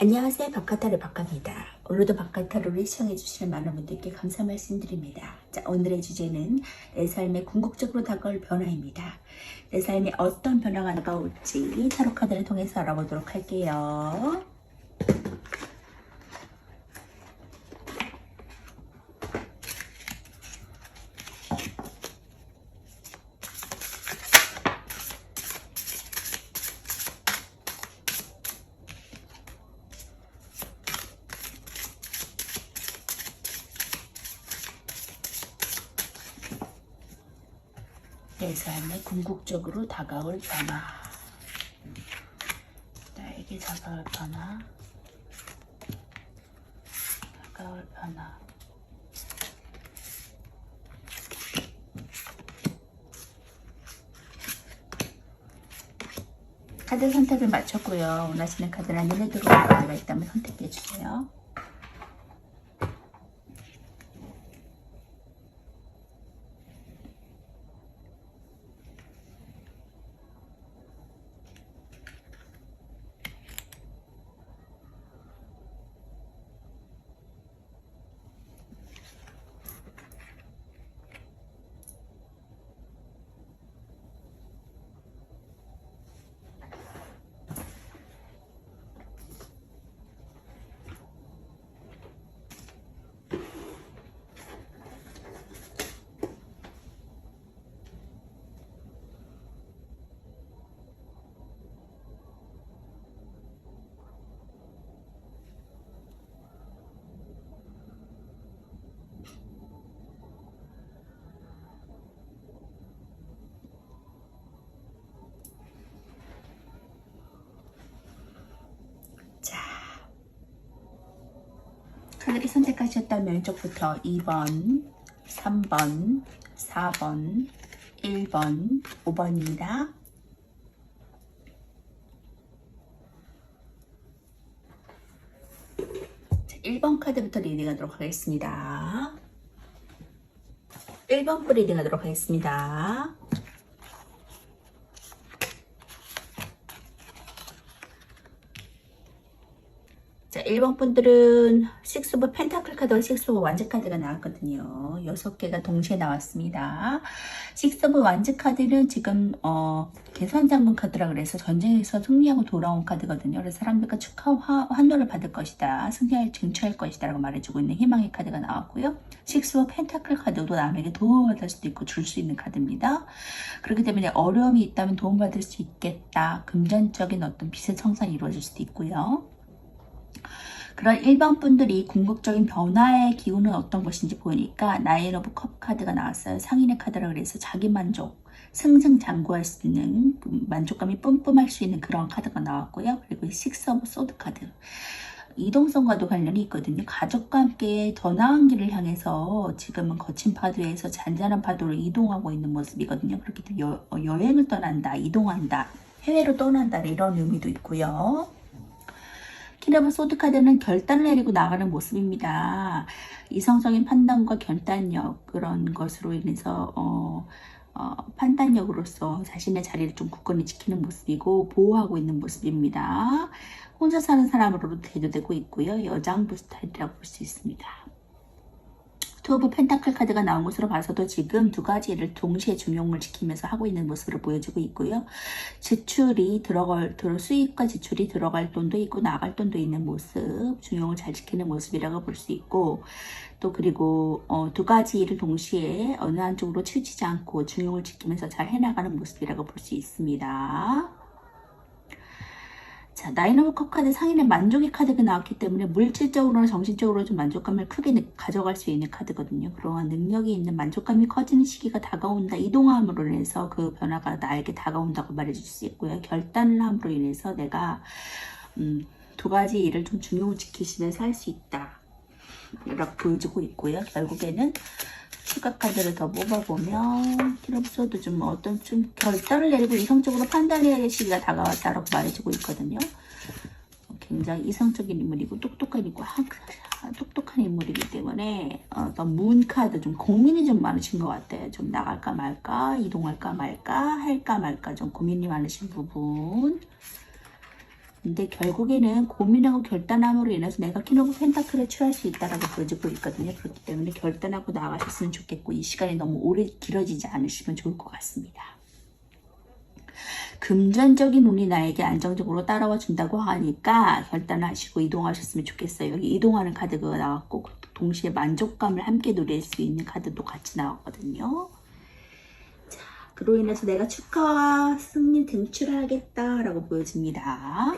안녕하세요. 박카타르 박카입니다. 오늘도 박카타르를 시청해주시는 많은 분들께 감사 말씀드립니다. 자, 오늘의 주제는 내 삶에 궁극적으로 다가올 변화입니다. 내 삶에 어떤 변화가 다가올지 타로 카드를 통해서 알아보도록 할게요. 내 삶에 궁극적으로 다가올 변화. 나에게 다가올 변화. 다가올 변화. 카드 선택을 마쳤고요. 원하시는 카드랑 눈에 들어오는 카드가 있다면 선택해 주세요. 카드를 선택하셨다면 왼쪽부터 2번, 3번, 4번, 1번, 5번입니다. 자, 1번 카드부터 리딩하도록 하겠습니다. 1번부터 리딩하도록 하겠습니다. 자, 1번 분들은 6 오브 펜타클 카드와 6 오브 완즈 카드가 나왔거든요. 6개가 동시에 나왔습니다. 6 오브 완즈 카드는 지금 개선장군 카드라 그래서 전쟁에서 승리하고 돌아온 카드거든요. 그래서 사람들과 축하 환호를 받을 것이다. 승리할 쟁취할 것이다 라고 말해주고 있는 희망의 카드가 나왔고요. 6 오브 펜타클 카드도 남에게 도움을 받을 수도 있고 줄 수 있는 카드입니다. 그렇기 때문에 어려움이 있다면 도움받을 수 있겠다. 금전적인 어떤 빚의 청산이 이루어질 수도 있고요. 그런 1번 분들이 궁극적인 변화의 기운은 어떤 것인지 보니까 나인 오브 컵 카드가 나왔어요. 상인의 카드라 그래서 자기 만족, 승승장구할 수 있는 만족감이 뿜뿜할 수 있는 그런 카드가 나왔고요. 그리고 6 오브 소드 카드. 이동성과도 관련이 있거든요. 가족과 함께 더 나은 길을 향해서 지금은 거친 파도에서 잔잔한 파도로 이동하고 있는 모습이거든요. 그렇기 때문에 여행을 떠난다, 이동한다, 해외로 떠난다 이런 의미도 있고요. 키라브 소드 카드는 결단을 내리고 나가는 모습입니다. 이성적인 판단과 결단력 그런 것으로 인해서 판단력으로서 자신의 자리를 좀 굳건히 지키는 모습이고 보호하고 있는 모습입니다. 혼자 사는 사람으로도 대조되고 있고요. 여장부 스타일이라고 볼 수 있습니다. 투 오브 펜타클 카드가 나온 것으로 봐서도 지금 두 가지를 동시에 중용을 지키면서 하고 있는 모습으로 보여지고 있고요. 지출이 수입과 지출이 들어갈 돈도 있고 나갈 돈도 있는 모습, 중용을 잘 지키는 모습이라고 볼 수 있고 또 그리고 두 가지 일을 동시에 어느 한쪽으로 치우치지 않고 중용을 지키면서 잘 해나가는 모습이라고 볼 수 있습니다. 자, 나인 오브 컵 카드 상인의 만족의 카드가 나왔기 때문에 물질적으로나 정신적으로 좀 만족감을 크게 가져갈 수 있는 카드거든요. 그러한 능력이 있는 만족감이 커지는 시기가 다가온다. 이동함으로 인해서 그 변화가 나에게 다가온다고 말해줄 수 있고요. 결단을 함으로 인해서 내가 두 가지 일을 좀 중용을 지키시면서 할 수 있다. 이렇게 보여주고 있고요. 결국에는 추가 카드를 더 뽑아보면 키럽소도 좀 어떤 좀 결단을 내리고 이성적으로 판단해야 될 시기가 다가왔다라고 말해주고 있거든요. 굉장히 이성적인 인물이고 똑똑한 인물이기 때문에 어떤 문 카드 좀 고민이 좀 많으신 것 같아요. 좀 나갈까 말까, 이동할까 말까, 할까 말까 좀 고민이 많으신 부분. 근데 결국에는 고민하고 결단함으로 인해서 내가 퀸 오브 펜타클을 취할 수 있다라고 보여지고 있거든요. 그렇기 때문에 결단하고 나가셨으면 좋겠고 이 시간이 너무 오래 길어지지 않으시면 좋을 것 같습니다. 금전적인 운이 나에게 안정적으로 따라와 준다고 하니까 결단하시고 이동하셨으면 좋겠어요. 여기 이동하는 카드가 나왔고 동시에 만족감을 함께 누릴 수 있는 카드도 같이 나왔거든요. 자, 그로 인해서 내가 축하와 승리 등출하겠다라고 보여집니다.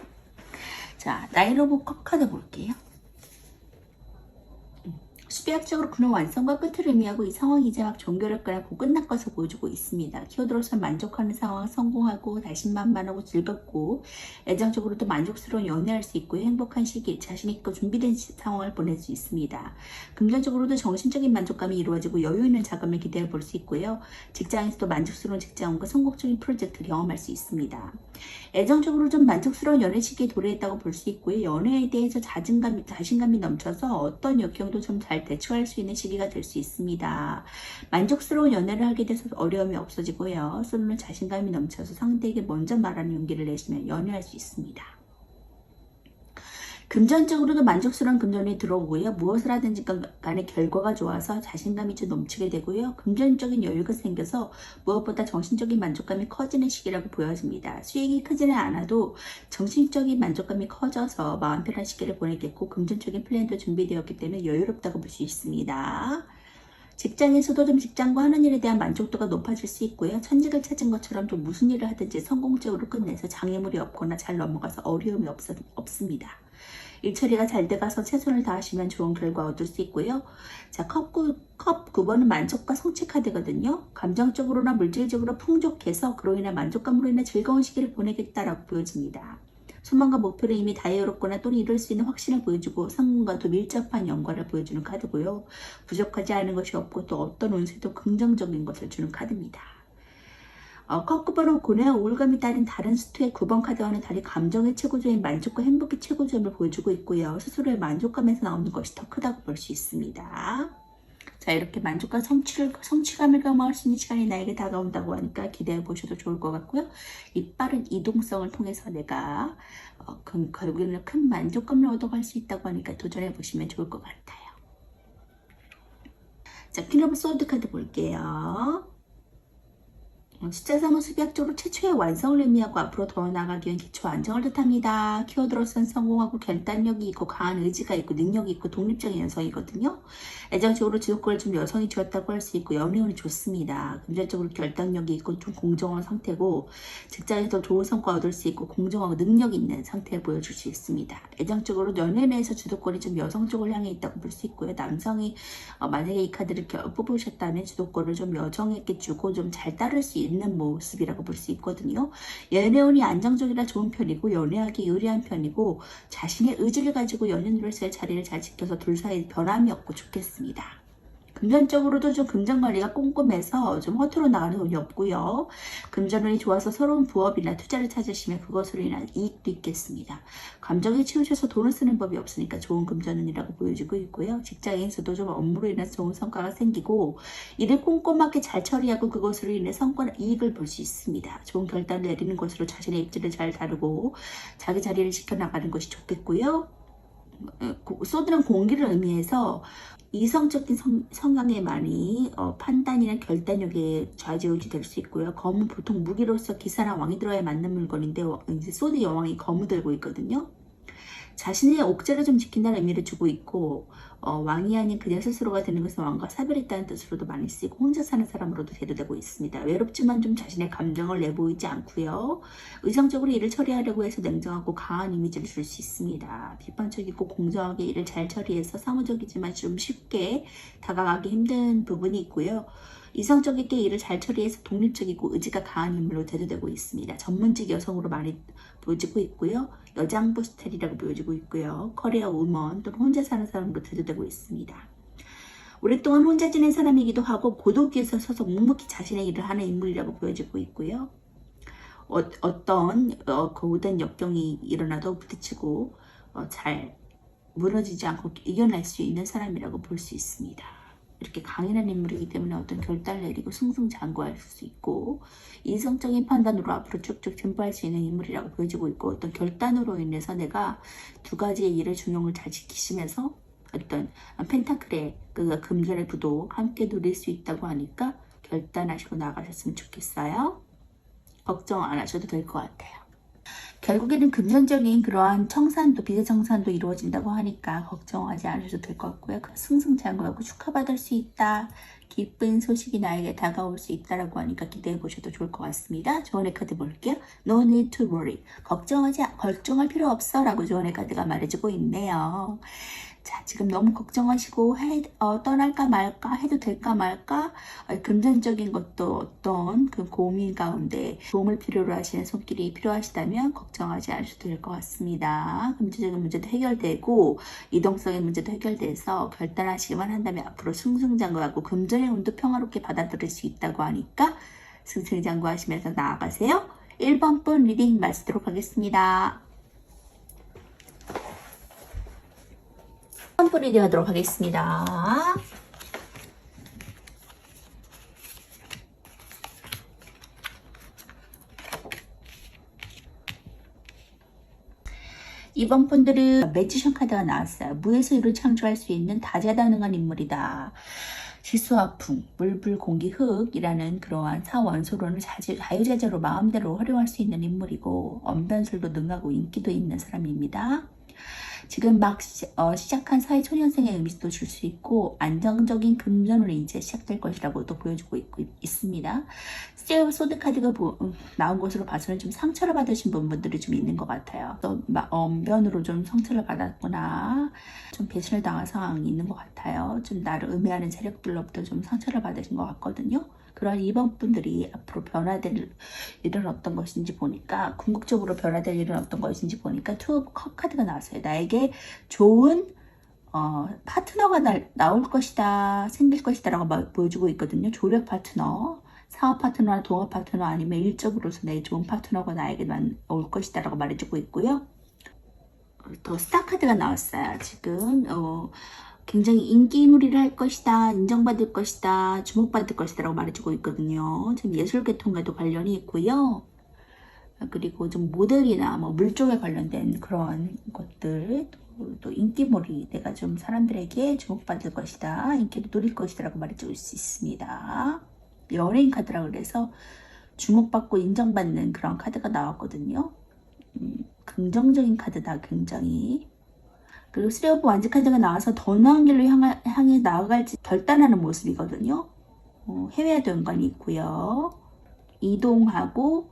자, 나인 오브 컵 카드 볼게요. 수비학적으로 그는 완성과 끝을 의미하고 이 상황이 이제 막 종결했거나 끝날 것을 보여주고 있습니다. 키워드로서 만족하는 상황, 성공하고 자신만만하고 즐겁고 애정적으로도 만족스러운 연애할 수 있고 행복한 시기, 자신있고 준비된 상황을 보낼 수 있습니다. 금전적으로도 정신적인 만족감이 이루어지고 여유 있는 자금을 기대해 볼 수 있고요. 직장에서도 만족스러운 직장원과 성공적인 프로젝트를 경험할 수 있습니다. 애정적으로 좀 만족스러운 연애 시기에 도래했다고 볼 수 있고요. 연애에 대해서 자신감이 넘쳐서 어떤 역경도 좀 잘 대처할 수 있는 시기가 될 수 있습니다. 만족스러운 연애를 하게 돼서 어려움이 없어지고요. 솔로는 자신감이 넘쳐서 상대에게 먼저 말하는 용기를 내시면 연애할 수 있습니다. 금전적으로도 만족스러운 금전이 들어오고요. 무엇을 하든지 간에 결과가 좋아서 자신감이 좀 넘치게 되고요. 금전적인 여유가 생겨서 무엇보다 정신적인 만족감이 커지는 시기라고 보여집니다. 수익이 크지는 않아도 정신적인 만족감이 커져서 마음 편한 시기를 보내겠고 금전적인 플랜도 준비되었기 때문에 여유롭다고 볼 수 있습니다. 직장에서도 좀 직장과 하는 일에 대한 만족도가 높아질 수 있고요. 천직을 찾은 것처럼 좀 무슨 일을 하든지 성공적으로 끝내서 장애물이 없거나 잘 넘어가서 어려움이 없습니다. 일 처리가 잘 돼가서 최선을 다하시면 좋은 결과 얻을 수 있고요. 자, 컵 9번은 만족과 성취 카드거든요. 감정적으로나 물질적으로 풍족해서 그로 인한 만족감으로 인한 즐거운 시기를 보내겠다라고 보여집니다. 소망과 목표를 이미 다 이뤘거나 또는 이룰 수 있는 확신을 보여주고 성공과도 밀접한 연관을 보여주는 카드고요. 부족하지 않은 것이 없고 또 어떤 운세도 긍정적인 것을 주는 카드입니다. 컵 9번은 고뇌와 우울감이 따른 다른 수트의 9번 카드와는 달리 감정의 최고조인 만족과 행복의 최고점을 보여주고 있고요. 스스로의 만족감에서 나오는 것이 더 크다고 볼 수 있습니다. 자, 이렇게 만족과 성취감을 경험할 수 있는 시간이 나에게 다가온다고 하니까 기대해 보셔도 좋을 것 같고요. 이 빠른 이동성을 통해서 내가 결국에는 큰 만족감을 얻어갈 수 있다고 하니까 도전해 보시면 좋을 것 같아요. 자, 퀸 오브 소드 카드 볼게요. 숫자 3은 수비학적으로 최초의 완성을 의미하고 앞으로 더 나아가기 위한 기초 안정을 뜻합니다. 키워드로서는 성공하고 결단력이 있고 강한 의지가 있고 능력이 있고 독립적인 여성이거든요. 애정적으로 주도권을 좀 여성이 쥐었다고 할 수 있고 연애운이 좋습니다. 금전적으로 결단력이 있고 좀 공정한 상태고 직장에서 좋은 성과 얻을 수 있고 공정하고 능력 있는 상태를 보여줄 수 있습니다. 애정적으로 연애 내에서 주도권이 좀 여성 쪽을 향해 있다고 볼 수 있고요. 남성이 만약에 이 카드를 뽑으셨다면 주도권을 좀 여성에게 주고 좀 잘 따를 수 있는 모습이라고 볼 수 있거든요. 연애운이 안정적이라 좋은 편이고 연애하기 유리한 편이고 자신의 의지를 가지고 연인으로서의 자리를 잘 지켜서 둘 사이 변함이 없고 좋겠습니다. 금전적으로도 좀 금전관리가 꼼꼼해서 좀 허투루 나가는 운이 없고요. 금전운이 좋아서 새로운 부업이나 투자를 찾으시면 그것으로 인한 이익도 있겠습니다. 감정에 치우쳐서 돈을 쓰는 법이 없으니까 좋은 금전운이라고 보여지고 있고요. 직장에서도 좀 업무로 인해서 좋은 성과가 생기고 일을 꼼꼼하게 잘 처리하고 그것으로 인해 성과나 이익을 볼 수 있습니다. 좋은 결단을 내리는 것으로 자신의 입지를 잘 다루고 자기 자리를 지켜나가는 것이 좋겠고요. 소드는 공기를 의미해서 이성적인 성향에 많이 판단이나 결단력에 좌지우지 될 수 있고요. 검은 보통 무기로서 기사나 왕이 들어야 맞는 물건인데 이제 소드 여왕이 검을 들고 있거든요. 자신의 옥죄를 좀 지킨다는 의미를 주고 있고 왕이 아닌 그냥 스스로가 되는 것은 왕과 사별했다는 뜻으로도 많이 쓰이고 혼자 사는 사람으로도 대두되고 있습니다. 외롭지만 좀 자신의 감정을 내보이지 않고요. 의성적으로 일을 처리하려고 해서 냉정하고 강한 이미지를 줄 수 있습니다. 비판적이고 공정하게 일을 잘 처리해서 사무적이지만 좀 쉽게 다가가기 힘든 부분이 있고요. 이성적이게 일을 잘 처리해서 독립적이고 의지가 강한 인물로 대두되고 있습니다. 전문직 여성으로 많이 보여지고 있고요. 여장부 스타일이라고 보여지고 있고요. 커리어 우먼 또는 혼자 사는 사람으로 대두되고 있습니다. 오랫동안 혼자 지낸 사람이기도 하고 고독에서 서서 묵묵히 자신의 일을 하는 인물이라고 보여지고 있고요. 어떤 고된 역경이 일어나도 부딪히고 잘 무너지지 않고 이겨낼 수 있는 사람이라고 볼 수 있습니다. 이렇게 강인한 인물이기 때문에 어떤 결단을 내리고 승승장구할 수 있고 이성적인 판단으로 앞으로 쭉쭉 진보할 수 있는 인물이라고 보여지고 있고 어떤 결단으로 인해서 내가 두 가지의 일의 중용을 잘 지키시면서 어떤 펜타클의 그 금전의 부도 함께 누릴 수 있다고 하니까 결단하시고 나가셨으면 좋겠어요. 걱정 안 하셔도 될 것 같아요. 결국에는 금전적인 그러한 청산도 비대청산도 이루어진다고 하니까 걱정하지 않으셔도 될 것 같고요. 승승장구하고 축하받을 수 있다. 기쁜 소식이 나에게 다가올 수 있다라고 하니까 기대해 보셔도 좋을 것 같습니다. 조언의 카드 볼게요. No need to worry. 걱정할 필요 없어 라고 조언의 카드가 말해주고 있네요. 자, 지금 너무 걱정하시고 떠날까 말까 해도 될까 말까 금전적인 것도 어떤 그 고민 가운데 도움을 필요로 하시는 손길이 필요하시다면 걱정하지 않으셔도 될 것 같습니다. 금전적인 문제도 해결되고 이동성의 문제도 해결돼서 결단하시기만 한다면 앞으로 승승장구하고 금전의 운도 평화롭게 받아들일 수 있다고 하니까 승승장구하시면서 나아가세요. 1번 분 리딩 마치도록 하겠습니다. 1번 분 리딩 하도록 하겠습니다. 이번 분들은 매지션 카드가 나왔어요. 무에서 일을 창조할 수 있는 다재다능한 인물이다. 지수화풍, 물불, 공기, 흙이라는 그러한 사원소론을 자유자재로 마음대로 활용할 수 있는 인물이고 언변술도 능하고 인기도 있는 사람입니다. 지금 막 시작한 사회초년생의 의미도 줄 수 있고 안정적인 금전으로 이제 시작될 것이라고 또 보여주고 있습니다. 스테이 오브 소드 카드가 나온 것으로 봐서는 좀 상처를 받으신 분들이 좀 있는 것 같아요. 또 언변으로 좀 상처를 받았거나 좀 배신을 당한 상황이 있는 것 같아요. 좀 나를 음해하는 세력들로부터 좀 상처를 받으신 것 같거든요. 그런 이번 분들이 앞으로 변화될 일은 어떤 것인지 보니까 궁극적으로 변화될 일은 어떤 것인지 보니까 투 오브 컵 카드가 나왔어요. 나에게 좋은 파트너가 나올 것이다, 생길 것이다 라고 보여주고 있거든요. 조력 파트너, 사업 파트너나 동업 파트너 아니면 일적으로서 내 좋은 파트너가 나에게 올 것이다 라고 말해주고 있고요. 더 스타 카드가 나왔어요. 지금 굉장히 인기놀이를 할 것이다, 인정받을 것이다, 주목받을 것이다 라고 말해주고 있거든요. 지금 예술계통과도 관련이 있고요. 그리고 좀 모델이나 뭐 물쪽에 관련된 그런 것들, 또 인기몰이, 내가 좀 사람들에게 주목받을 것이다, 인기를 누릴 것이다 라고 말해줄 수 있습니다. 연예인 카드라고 그래서 주목받고 인정받는 그런 카드가 나왔거든요. 긍정적인 카드다, 굉장히. 그리고 쓰리 오브 완즈 카드가 나와서 더 나은 길로 향해 나아갈지 결단하는 모습이거든요. 해외에도 연관이 있고요. 이동하고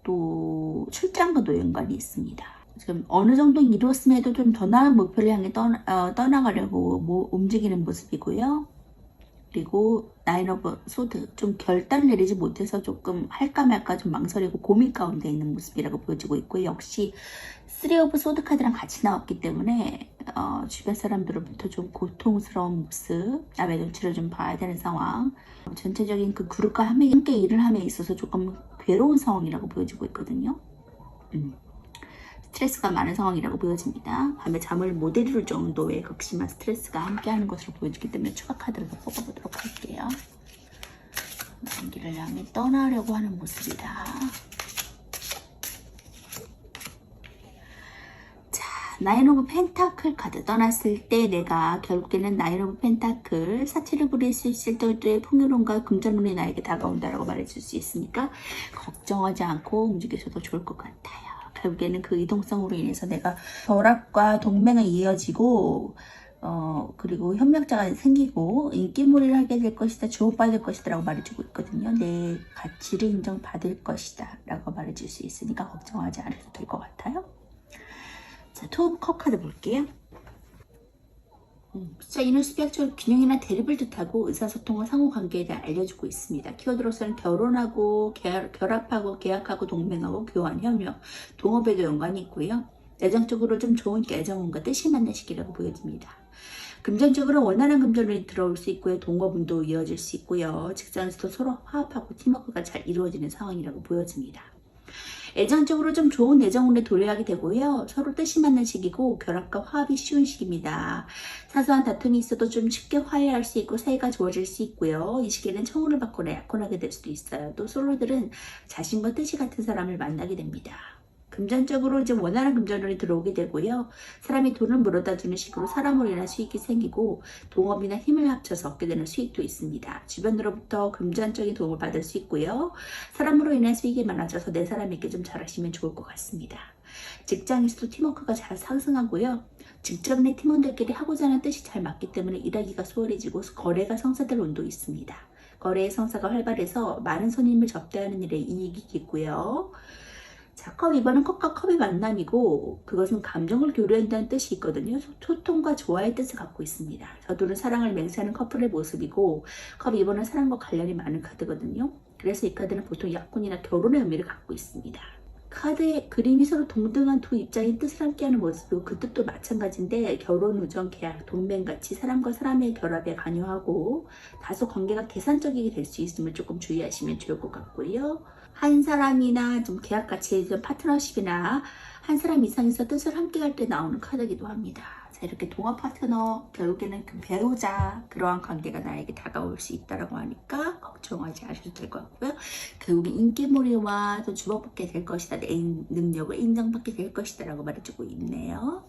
또 출장과도 연관이 있습니다. 지금 어느 정도 이루었음에도 좀 더 나은 목표를 향해 떠나가려고 움직이는 모습이고요. 그리고 나인 오브 소드, 좀 결단을 내리지 못해서 조금 할까 말까 좀 망설이고 고민 가운데 있는 모습이라고 보여지고 있고, 역시 쓰리 오브 소드 카드랑 같이 나왔기 때문에 주변 사람들로부터 좀 고통스러운 모습, 남의 눈치를 좀 봐야 되는 상황, 전체적인 그 그룹과 함께 일을 함에 있어서 조금 괴로운 상황이라고 보여지고 있거든요. 스트레스가 많은 상황이라고 보여집니다. 밤에 잠을 못 이룰 정도의 극심한 스트레스가 함께하는 것으로 보여지기 때문에 추가 카드를 더 뽑아보도록 할게요. 연기를 향해 떠나려고 하는 모습이다. 자, 나인 오브 펜타클 카드. 떠났을 때 내가 결국에는 나인 오브 펜타클, 사치를 부릴 수 있을 때의 풍요로움과 금전운이 나에게 다가온다라고 말해줄 수 있으니까 걱정하지 않고 움직이셔도 좋을 것 같아요. 결국에는 그 이동성으로 인해서 내가 결합과 동맹이 이어지고 그리고 협력자가 생기고 인기몰이를 하게 될 것이다, 주목받을 것이다 라고 말해주고 있거든요. 내 가치를 인정받을 것이다 라고 말해줄 수 있으니까 걱정하지 않아도 될 것 같아요. 자, 투 오브 컵 카드 볼게요. 숫자 이는 수비학적 균형이나 대립을 뜻하고 의사소통과 상호관계에 대해 알려주고 있습니다. 키워드로서는 결혼하고 결합하고 계약하고 동맹하고 교환, 협력, 동업에도 연관이 있고요. 애정적으로 좀 좋은 애정운과 뜻이 맞는 시기라고 보여집니다. 금전적으로 원활한 금전이 들어올 수 있고요. 동업운도 이어질 수 있고요. 직장에서도 서로 화합하고 팀워크가 잘 이루어지는 상황이라고 보여집니다. 애정적으로 좀 좋은 애정으로 도래하게 되고요. 서로 뜻이 맞는 시기고 결합과 화합이 쉬운 시기입니다. 사소한 다툼이 있어도 좀 쉽게 화해할 수 있고 사이가 좋아질 수 있고요. 이 시기에는 청혼을 받거나 약혼하게 될 수도 있어요. 또 솔로들은 자신과 뜻이 같은 사람을 만나게 됩니다. 금전적으로 이제 원활한 금전운이 들어오게 되고요. 사람이 돈을 물어다 주는 식으로 사람으로 인한 수익이 생기고 동업이나 힘을 합쳐서 얻게 되는 수익도 있습니다. 주변으로부터 금전적인 도움을 받을 수 있고요. 사람으로 인한 수익이 많아져서 내 사람에게 좀 잘하시면 좋을 것 같습니다. 직장에서도 팀워크가 잘 상승하고요. 직장 내 팀원들끼리 하고자 하는 뜻이 잘 맞기 때문에 일하기가 수월해지고 거래가 성사될 운도 있습니다. 거래의 성사가 활발해서 많은 손님을 접대하는 일에 이익이 있고요. 자, 컵 2번은 컵과 컵의 만남이고 그것은 감정을 교류한다는 뜻이 있거든요. 소통과 조화의 뜻을 갖고 있습니다. 저들은 사랑을 맹세하는 커플의 모습이고 컵 2번은 사랑과 관련이 많은 카드거든요. 그래서 이 카드는 보통 약혼이나 결혼의 의미를 갖고 있습니다. 카드의 그림이 서로 동등한 두 입장의 뜻을 함께하는 모습이고 그 뜻도 마찬가지인데 결혼, 우정, 계약, 동맹같이 사람과 사람의 결합에 관여하고 다소 관계가 계산적이게 될 수 있음을 조금 주의하시면 좋을 것 같고요. 한 사람이나 좀 계약같이 좀 파트너십이나 한 사람 이상에서 뜻을 함께할 때 나오는 카드이기도 합니다. 자, 이렇게 동업 파트너, 결국에는 그 배우자, 그러한 관계가 나에게 다가올 수 있다라고 하니까 걱정하지 않으셔도 될 것 같고요. 결국에 인기몰이와 또 주목받게 될 것이다. 내 능력을 인정받게 될 것이다 라고 말해주고 있네요.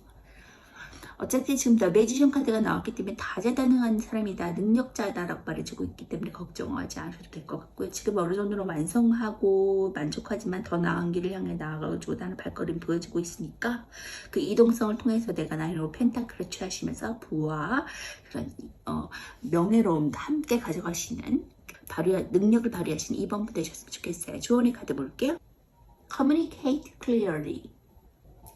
어차피 지금 더 매지션 카드가 나왔기 때문에 다재다능한 사람이다, 능력자다라고 말해주고 있기 때문에 걱정하지 않으셔도 될 것 같고요. 지금 어느 정도로 완성하고 만족하지만 더 나은 길을 향해 나아가지고 나는 발걸음 보여지고 있으니까 그 이동성을 통해서 내가 나이로 펜타클을 취하시면서 부와 그런 명예로움 함께 가져가시는 능력을 발휘하시는 2번부 되셨으면 좋겠어요. 조언의 카드 볼게요. Communicate clearly.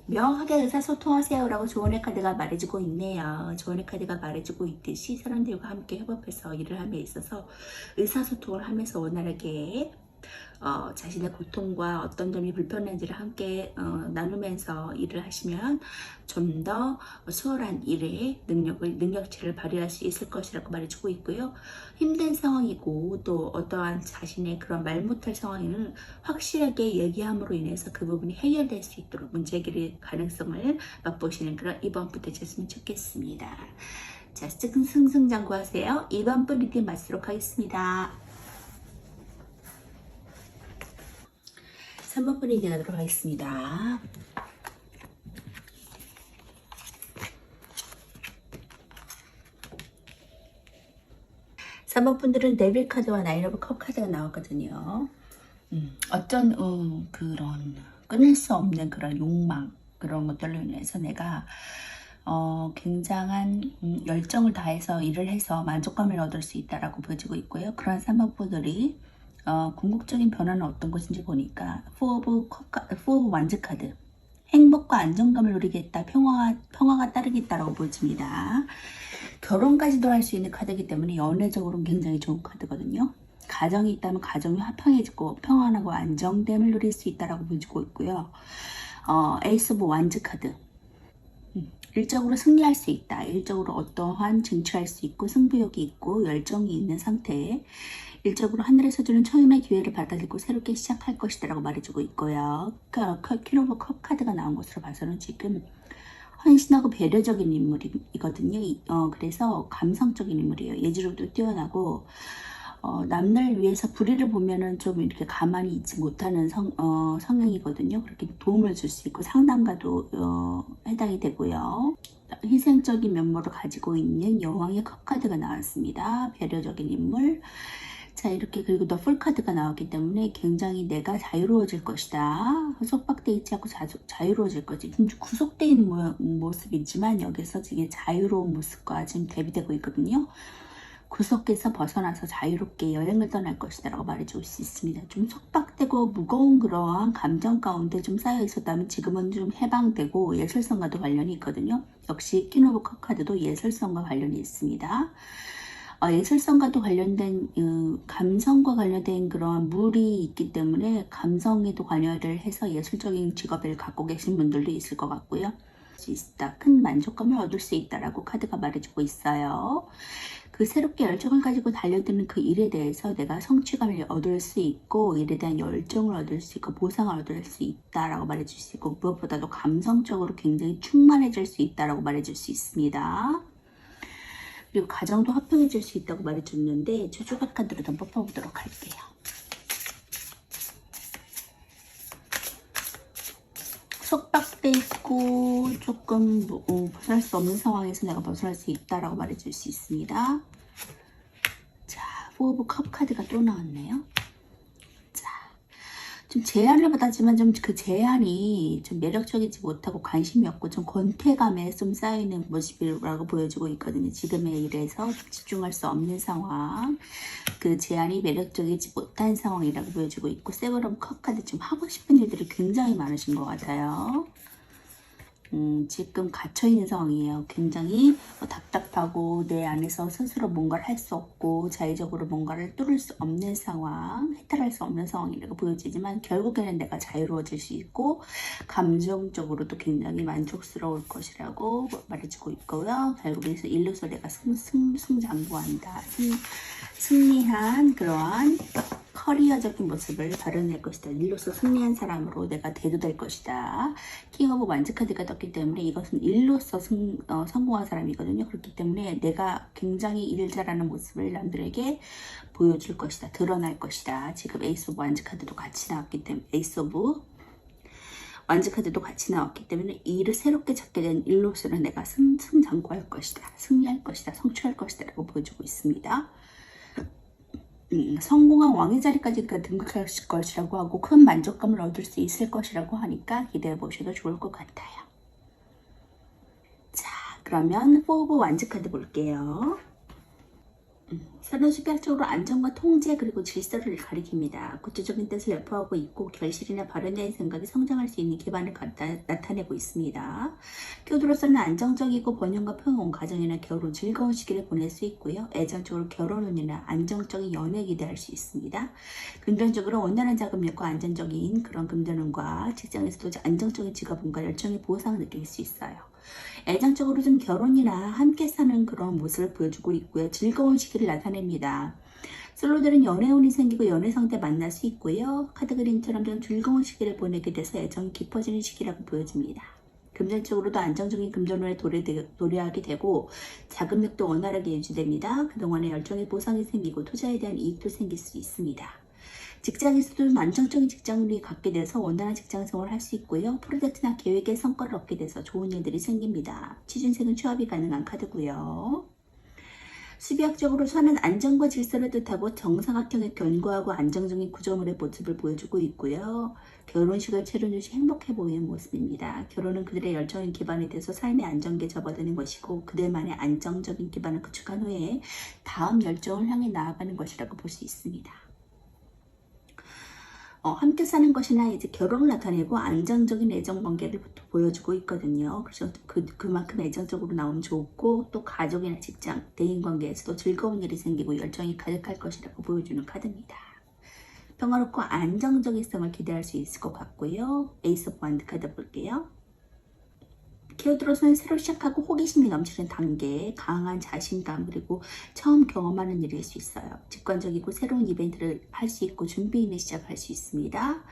명확하게 의사소통하세요 라고 조언의 카드가 말해주고 있네요. 조언의 카드가 말해주고 있듯이 사람들과 함께 협업해서 일을 함에 있어서 의사소통을 하면서 원활하게 자신의 고통과 어떤 점이 불편한지를 함께 나누면서 일을 하시면 좀 더 수월한 일에 능력치를 발휘할 수 있을 것이라고 말해주고 있고요. 힘든 상황이고 또 어떠한 자신의 그런 말 못할 상황을 확실하게 얘기함으로 인해서 그 부분이 해결될 수 있도록 문제 해결의 가능성을 맛보시는 그런 이번부터 되셨으면 좋겠습니다. 자, 승승장구하세요. 2번분 리딩 마치도록 하겠습니다. 3번분 리딩 하도록 하겠습니다. 삼번 분들은 데빌 카드와 나인 오브 컵 카드가 나왔거든요. 어떤 그런 끊을 수 없는 그런 욕망, 그런 것들로 인해서 내가 굉장한 열정을 다해서 일을 해서 만족감을 얻을 수 있다라고 보여지고 있고요. 그런 3번 분들이 궁극적인 변화는 어떤 것인지 보니까 4 오브 완즈 카드, 행복과 안정감을 누리겠다, 평화가 따르겠다라고 보여집니다. 결혼까지도 할 수 있는 카드이기 때문에 연애적으로는 굉장히 좋은 카드거든요. 가정이 있다면 가정이 화평해지고 평안하고 안정됨을 누릴 수 있다라고 보여주고 있고요. 에이스 오브 완즈 카드, 일적으로 승리할 수 있다. 일적으로 어떠한 쟁취할 수 있고 승부욕이 있고 열정이 있는 상태에 일적으로 하늘에서 주는 처음의 기회를 받아들이고 새롭게 시작할 것이다 라고 말해주고 있고요. 퀸 오브 컵 카드가 나온 것으로 봐서는 지금 헌신하고 배려적인 인물이거든요. 그래서 감성적인 인물이에요. 예지력도 뛰어나고 남들 위해서 불의를 보면은 좀 이렇게 가만히 있지 못하는 성향이거든요. 그렇게 도움을 줄 수 있고 상담가도 해당이 되고요. 희생적인 면모를 가지고 있는 여왕의 컵 카드가 나왔습니다. 배려적인 인물. 자, 이렇게 그리고 더 풀 카드가 나왔기 때문에 굉장히 내가 자유로워질 것이다. 속박돼 있지 않고 자유로워질 거지. 구속되어 있는 모습이지만 여기서 이게 자유로운 모습과 지금 대비되고 있거든요. 구속에서 벗어나서 자유롭게 여행을 떠날 것이다 라고 말해줄 수 있습니다. 좀 속박되고 무거운 그러한 감정 가운데 좀 쌓여 있었다면 지금은 좀 해방되고 예술성과도 관련이 있거든요. 역시 퀸 오브 컵 카드도 예술성과 관련이 있습니다. 예술성과도 관련된 감성과 관련된 그런 물이 있기 때문에 감성에도 관여를 해서 예술적인 직업을 갖고 계신 분들도 있을 것 같고요. 큰 만족감을 얻을 수 있다라고 카드가 말해주고 있어요. 그 새롭게 열정을 가지고 달려드는 그 일에 대해서 내가 성취감을 얻을 수 있고 일에 대한 열정을 얻을 수 있고 보상을 얻을 수 있다라고 말해줄 수 있고 무엇보다도 감성적으로 굉장히 충만해질 수 있다라고 말해줄 수 있습니다. 그리고 가정도 화평해질 수 있다고 말해줬는데 주주가 카드로 좀 뽑아보도록 할게요. 속박돼 있고 조금 벗어날 수 없는 상황에서 내가 벗어날 수 있다라고 말해줄 수 있습니다. 자, 4 오브 컵 카드가 또 나왔네요. 자, 좀 제안을 받았지만 좀 그 제안이 좀 매력적이지 못하고 관심이 없고 좀 권태감에 좀 쌓이는 모습이라고 보여지고 있거든요. 지금의 일에서 집중할 수 없는 상황, 그 제안이 매력적이지 못한 상황이라고 보여지고 있고, 세븐 컵 카드 좀 하고 싶은 일들이 굉장히 많으신 것 같아요. 지금 갇혀있는 상황이에요. 굉장히 답답하고 내 안에서 스스로 뭔가를 할 수 없고 자의적으로 뭔가를 뚫을 수 없는 상황, 해탈할 수 없는 상황이라고 보여지지만 결국에는 내가 자유로워질 수 있고 감정적으로도 굉장히 만족스러울 것이라고 말해주고 있고요. 결국에서 일로서 내가 승장구한다. 승리한 그러한 커리어적인 모습을 발현할 것이다. 일로서 승리한 사람으로 내가 대두될 것이다. 킹 오브 완즈 카드가 떴기 때문에 이것은 일로서 성공한 사람이거든요. 그렇기 때문에 내가 굉장히 일 잘하는 모습을 남들에게 보여줄 것이다. 드러날 것이다. 지금 에이스 오브 완즈 카드도 같이 나왔기 때문에 에이스 오브 완즈 카드도 같이 나왔기 때문에 일을 새롭게 찾게 된 일로서는 내가 승장구할 것이다. 승리할 것이다. 성취할 것이다. 라고 보여주고 있습니다. 성공한 왕의 자리까지 등극할 것이라고 하고 큰 만족감을 얻을 수 있을 것이라고 하니까 기대해 보셔도 좋을 것 같아요. 자, 그러면 4 오브 완즈 카드 볼게요. 선은 수비학적으로 안정과 통제 그리고 질서를 가리킵니다. 구체적인 뜻을 내포하고 있고 결실이나 발현된 생각이 성장할 수 있는 기반을 나타내고 있습니다. 교도로서는 안정적이고 번영과 평온, 가정이나 결혼, 즐거운 시기를 보낼 수 있고요. 애정적으로 결혼운이나 안정적인 연애 기대할 수 있습니다. 금전적으로 원활한 자금력과 안정적인 그런 금전운과 직장에서도 안정적인 직업운과 열정의 보상을 느낄 수 있어요. 애정적으로 좀 결혼이나 함께 사는 그런 모습을 보여주고 있고요. 즐거운 시기를 나타냅니다. 솔로들은 연애운이 생기고 연애 상대 만날 수 있고요. 카드 그림처럼 좀 즐거운 시기를 보내게 돼서 애정이 깊어지는 시기라고 보여집니다. 금전적으로도 안정적인 금전운에 도래하게 되고 자금력도 원활하게 유지됩니다. 그동안의 열정의 보상이 생기고 투자에 대한 이익도 생길 수 있습니다. 직장에서도 안정적인 직장운이 갖게 돼서 원활한 직장생활을 할 수 있고요. 프로젝트나 계획의 성과를 얻게 돼서 좋은 일들이 생깁니다. 취준생은 취업이 가능한 카드고요. 수비학적으로 선은 안정과 질서를 뜻하고 정사각형의 견고하고 안정적인 구조물의 모습을 보여주고 있고요. 결혼식을 치르는 시 행복해 보이는 모습입니다. 결혼은 그들의 열정인 기반이 돼서 삶의 안정기에 접어드는 것이고 그들만의 안정적인 기반을 구축한 후에 다음 열정을 향해 나아가는 것이라고 볼 수 있습니다. 함께 사는 것이나 이제 결혼을 나타내고 안정적인 애정 관계를 보여주고 있거든요. 그래서 그만큼 애정적으로 나오면 좋고 또 가족이나 직장, 대인 관계에서도 즐거운 일이 생기고 열정이 가득할 것이라고 보여주는 카드입니다. 평화롭고 안정적인 성을 기대할 수 있을 것 같고요. 에이스 오브 완드 카드 볼게요. 키워드로서는 새로 시작하고 호기심이 넘치는 단계, 강한 자신감, 그리고 처음 경험하는 일일 수 있어요. 직관적이고 새로운 이벤트를 할 수 있고 준비 있는 시작할 수 있습니다.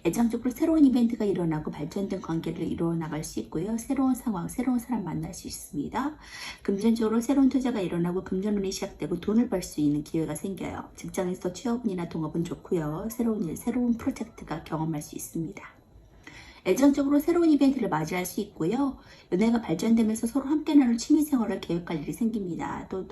애정적으로 새로운 이벤트가 일어나고 발전된 관계를 이루어 나갈 수 있고요. 새로운 상황, 새로운 사람 만날 수 있습니다. 금전적으로 새로운 투자가 일어나고 금전운이 시작되고 돈을 벌 수 있는 기회가 생겨요. 직장에서 취업운이나 동업은 좋고요. 새로운 일, 새로운 프로젝트가 경험할 수 있습니다. 애정적으로 새로운 이벤트를 맞이할 수 있고요. 연애가 발전되면서 서로 함께 나눌 취미생활을 계획할 일이 생깁니다. 또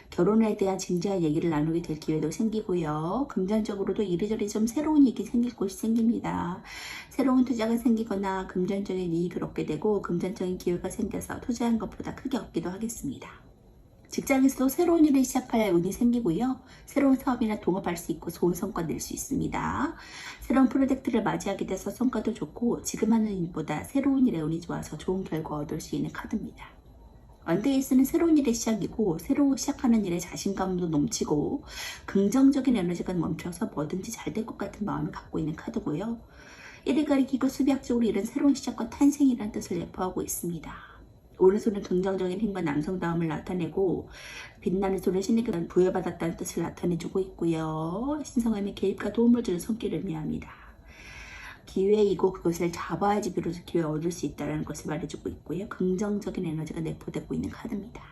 결혼에 대한 진지한 얘기를 나누게 될 기회도 생기고요. 금전적으로도 이리저리 좀 새로운 일이 생길 곳이 생깁니다. 새로운 투자가 생기거나 금전적인 이익을 얻게 되고 금전적인 기회가 생겨서 투자한 것보다 크게 얻기도 하겠습니다. 직장에서도 새로운 일을 시작할 운이 생기고요. 새로운 사업이나 동업할 수 있고 좋은 성과 낼 수 있습니다. 새로운 프로젝트를 맞이하게 돼서 성과도 좋고 지금 하는 일보다 새로운 일에 운이 좋아서 좋은 결과 얻을 수 있는 카드입니다. 원데이스는 새로운 일의 시작이고 새로 시작하는 일에 자신감도 넘치고 긍정적인 에너지가 멈춰서 뭐든지 잘 될 것 같은 마음을 갖고 있는 카드고요. 1을 가리키고 수비학적으로 이런 새로운 시작과 탄생이라는 뜻을 내포하고 있습니다. 오른손은 긍정적인 힘과 남성다움을 나타내고 빛나는 손은 신에게 부여받았다는 뜻을 나타내주고 있고요. 신성함의 개입과 도움을 주는 손길을 의미합니다. 기회이고 그것을 잡아야지 비로소 기회를 얻을 수 있다는 것을 말해주고 있고요. 긍정적인 에너지가 내포되고 있는 카드입니다.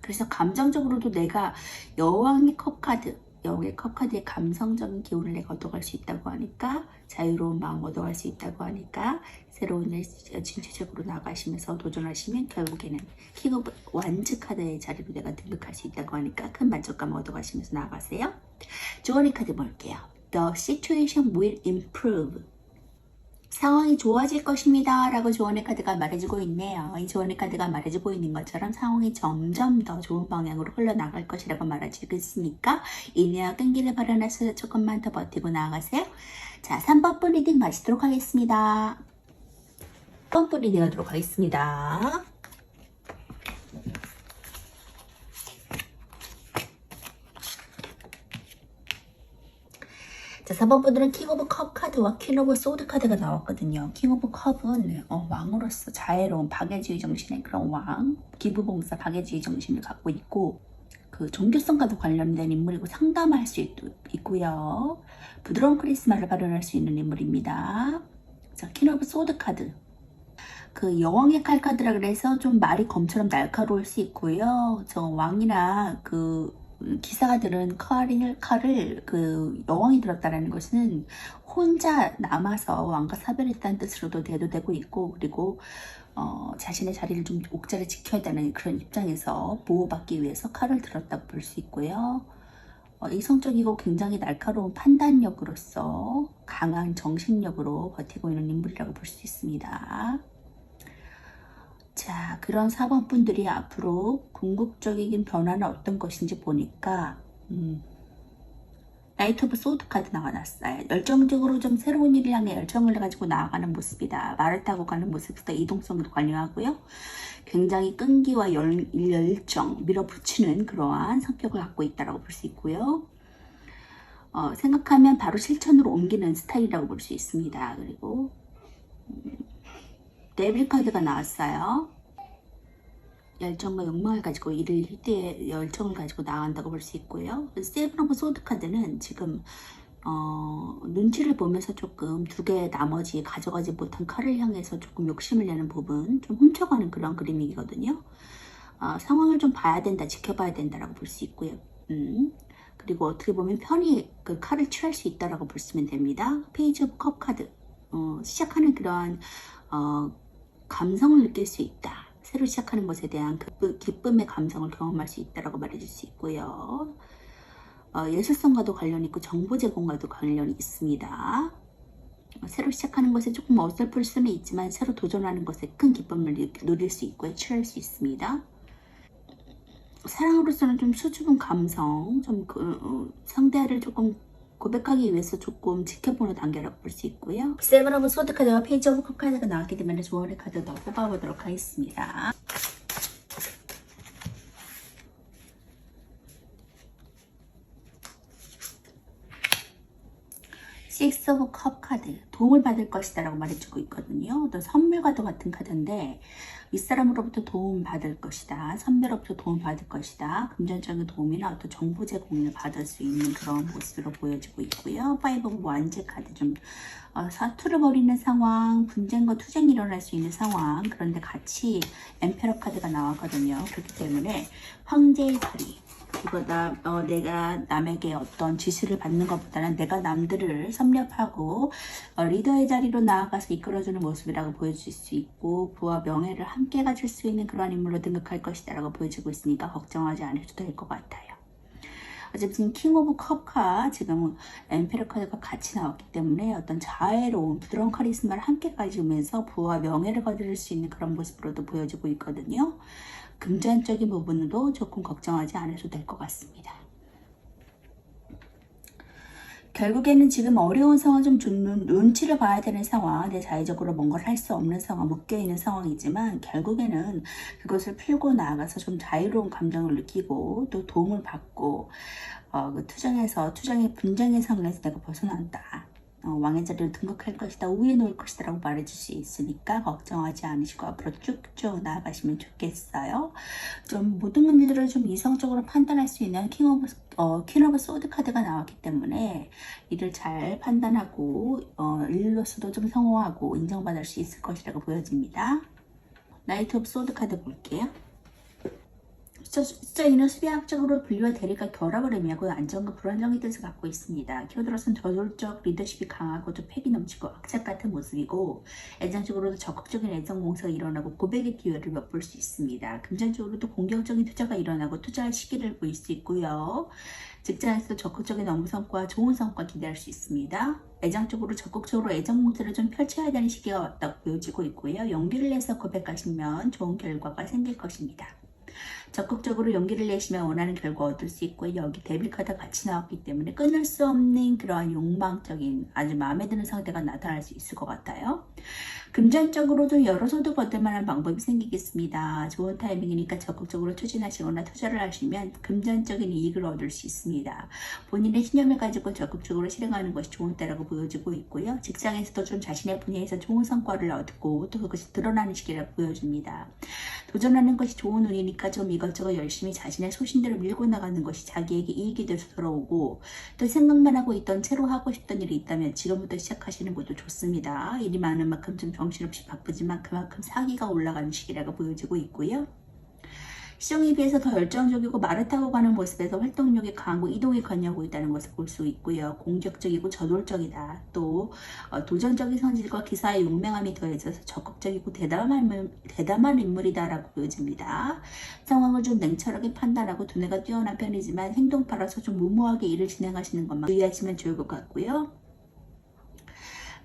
그래서 감정적으로도 내가 여왕의 컵 카드, 여왕의 컵 카드의 감성적인 기운을 내가 얻어갈 수 있다고 하니까, 자유로운 마음 얻어갈 수 있다고 하니까, 새로운 일 진취적으로 나가시면서 도전하시면 결국에는 킹 오브 완즈 카드의 자리로 내가 등극할 수 있다고 하니까 큰 만족감을 얻어가시면서 나가세요. 주원의 카드 볼게요. The situation will improve. 상황이 좋아질 것입니다 라고 조언의 카드가 말해주고 있네요. 이 조언의 카드가 말해주고 있는 것처럼 상황이 점점 더 좋은 방향으로 흘러나갈 것이라고 말해주고 있으니까 인내와 끈기를 발현해서 조금만 더 버티고 나아가세요. 자, 3번 분 리딩 마치도록 하겠습니다. 3번 분 리딩 하도록 하겠습니다. 자, 4번 분들은 킹 오브 컵 카드와 퀸 오브 소드 카드가 나왔거든요. 킹 오브 컵은 왕으로서 자애로운 박애주의 정신의 그런 왕, 기부봉사 박애주의 정신을 갖고 있고, 그 종교성과도 관련된 인물이고 상담할 수 있고요. 부드러운 카리스마를 발현할 수 있는 인물입니다. 자, 퀸 오브 소드 카드. 그 여왕의 칼 카드라 그래서 좀 말이 검처럼 날카로울 수 있고요. 저 왕이나 그 기사들은 칼을 그 여왕이 들었다라는 것은 혼자 남아서 왕과 사별했다는 뜻으로도 대도되고 있고, 그리고 자신의 자리를 좀 옥자를 지켜야 되는 그런 입장에서 보호받기 위해서 칼을 들었다고 볼 수 있고요. 이성적이고 굉장히 날카로운 판단력으로서 강한 정신력으로 버티고 있는 인물이라고 볼 수 있습니다. 자, 그런 4번 분들이 앞으로 궁극적인 변화는 어떤 것인지 보니까 나이트 오브 소드 카드 나와놨어요. 열정적으로 좀 새로운 일을 향해 열정을 가지고 나아가는 모습이다. 말을 타고 가는 모습부터 이동성도 관여하고요. 굉장히 끈기와 열정, 밀어붙이는 그러한 성격을 갖고 있다고 볼 수 있고요. 생각하면 바로 실천으로 옮기는 스타일이라고 볼 수 있습니다. 그리고 데빌 카드가 나왔어요. 열정과 욕망을 가지고 일을 할 때 열정을 가지고 나간다고 볼 수 있고요. 세븐 오브 소드 카드는 지금 눈치를 보면서 조금 두 개 나머지 가져가지 못한 칼을 향해서 조금 욕심을 내는 부분, 좀 훔쳐가는 그런 그림이거든요. 상황을 좀 봐야 된다, 지켜봐야 된다라고 볼 수 있고요. 그리고 어떻게 보면 편히 그 칼을 취할 수 있다라고 보시면 됩니다. 페이지 오브 컵 카드. 시작하는 그러한 감성을 느낄 수 있다. 새로 시작하는 것에 대한 기쁨의 감성을 경험할 수 있다라고 말해줄 수 있고요. 예술성과도 관련이 있고 정보 제공과도 관련이 있습니다. 새로 시작하는 것에 조금 어설플 수는 있지만 새로 도전하는 것에 큰 기쁨을 누릴 수 있고요. 취할 수 있습니다. 사랑으로서는 좀 수줍은 감성, 좀 상대를 조금 고백하기 위해서 조금 지켜보는 단계라고 볼 수 있고요. 세븐 오브 소드 카드와 페이지 오브 컵 카드가 나왔기 때문에 조언의 카드 더 뽑아보도록 하겠습니다. 식스 오브 컵 카드, 도움을 받을 것이다 라고 말해주고 있거든요. 어떤 선물과도 같은 카드인데 윗사람으로부터 도움 받을 것이다, 선배로부터 도움 받을 것이다, 금전적인 도움이나 어떤 정보 제공을 받을 수 있는 그런 모습으로 보여지고 있고요. 파이브 오브 완즈 카드, 좀 사투를 벌이는 상황, 분쟁과 투쟁이 일어날 수 있는 상황, 그런데 같이 엠페러 카드가 나왔거든요. 그렇기 때문에 황제의 자리, 이거다. 내가 남에게 어떤 지시를 받는 것보다는 내가 남들을 섭렵하고 리더의 자리로 나아가서 이끌어주는 모습이라고 보여줄 수 있고, 부와 명예를 함께 가질 수 있는 그런 인물로 등극할 것이다 라고 보여지고 있으니까 걱정하지 않으셔도 될 것 같아요. 어쨌든 킹 오브 컵과 지금 엠페러 카드가 같이 나왔기 때문에 어떤 자애로운 부드러운 카리스마를 함께 가지면서 부와 명예를 거둘 수 있는 그런 모습으로도 보여지고 있거든요. 금전적인 부분으로 조금 걱정하지 않으셔도 될 것 같습니다. 결국에는 지금 어려운 상황, 좀 눈치를 봐야 되는 상황, 내 자의적으로 뭔가를 할 수 없는 상황, 묶여있는 상황이지만 결국에는 그것을 풀고 나아가서 좀 자유로운 감정을 느끼고 또 도움을 받고 그 투쟁의 분쟁의 상황에서 내가 벗어난다. 왕의 자리로 등극할 것이다, 우위에 놓을 것이다 라고 말해줄 수 있으니까 걱정하지 않으시고 앞으로 쭉쭉 나아가시면 좋겠어요. 좀 모든 문제들을 좀 이성적으로 판단할 수 있는 퀸 오브 소드 카드가 나왔기 때문에 이를 잘 판단하고 일로서도 좀 성공하고 인정받을 수 있을 것이라고 보여집니다. 나이트 오브 소드 카드 볼게요. 숫자인은 수비학적으로 분류와 대리가 결합을 의미하고 안정과 불안정의 뜻을 갖고 있습니다. 키워드로서는 저돌적 리더십이 강하고 좀 패기 넘치고 악착 같은 모습이고, 애정적으로도 적극적인 애정 공세가 일어나고 고백의 기회를 엿볼 수 있습니다. 금전적으로도 공격적인 투자가 일어나고 투자할 시기를 보일 수 있고요. 직장에서도 적극적인 업무 성과, 좋은 성과 기대할 수 있습니다. 애정적으로 적극적으로 애정 공세를 좀 펼쳐야 되는 시기가 왔다고 보여지고 있고요. 용기를 내서 고백하시면 좋은 결과가 생길 것입니다. 적극적으로 용기를 내시면 원하는 결과 얻을 수 있고, 여기 데빌 카드가 같이 나왔기 때문에 끊을 수 없는 그러한 욕망적인 아주 마음에 드는 상태가 나타날 수 있을 것 같아요. 금전적으로도 열어서도 버틸 만한 방법이 생기겠습니다. 좋은 타이밍이니까 적극적으로 추진하시거나 투자를 하시면 금전적인 이익을 얻을 수 있습니다. 본인의 신념을 가지고 적극적으로 실행하는 것이 좋은 때라고 보여지고 있고요. 직장에서도 좀 자신의 분야에서 좋은 성과를 얻고 또 그것이 드러나는 시기라고 보여집니다. 도전하는 것이 좋은 운이니까 좀 이것저것 열심히 자신의 소신대로 밀고 나가는 것이 자기에게 이익이 돼서 돌아오고, 또 생각만 하고 있던 새로 하고 싶던 일이 있다면 지금부터 시작하시는 것도 좋습니다. 일이 많은 만큼 좀 정신없이 바쁘지만 그만큼 사기가 올라가는 시기라고 보여지고 있고요. 시종에 비해서 더 열정적이고 말을 타고 가는 모습에서 활동력이 강하고 이동이 관여하고 있다는 것을 볼 수 있고요. 공격적이고 저돌적이다. 또 도전적인 성질과 기사의 용맹함이 더해져서 적극적이고 대담한 인물이다라고 보여집니다. 상황을 좀 냉철하게 판단하고 두뇌가 뛰어난 편이지만 행동파라서 좀 무모하게 일을 진행하시는 것만 주의하시면 좋을 것 같고요.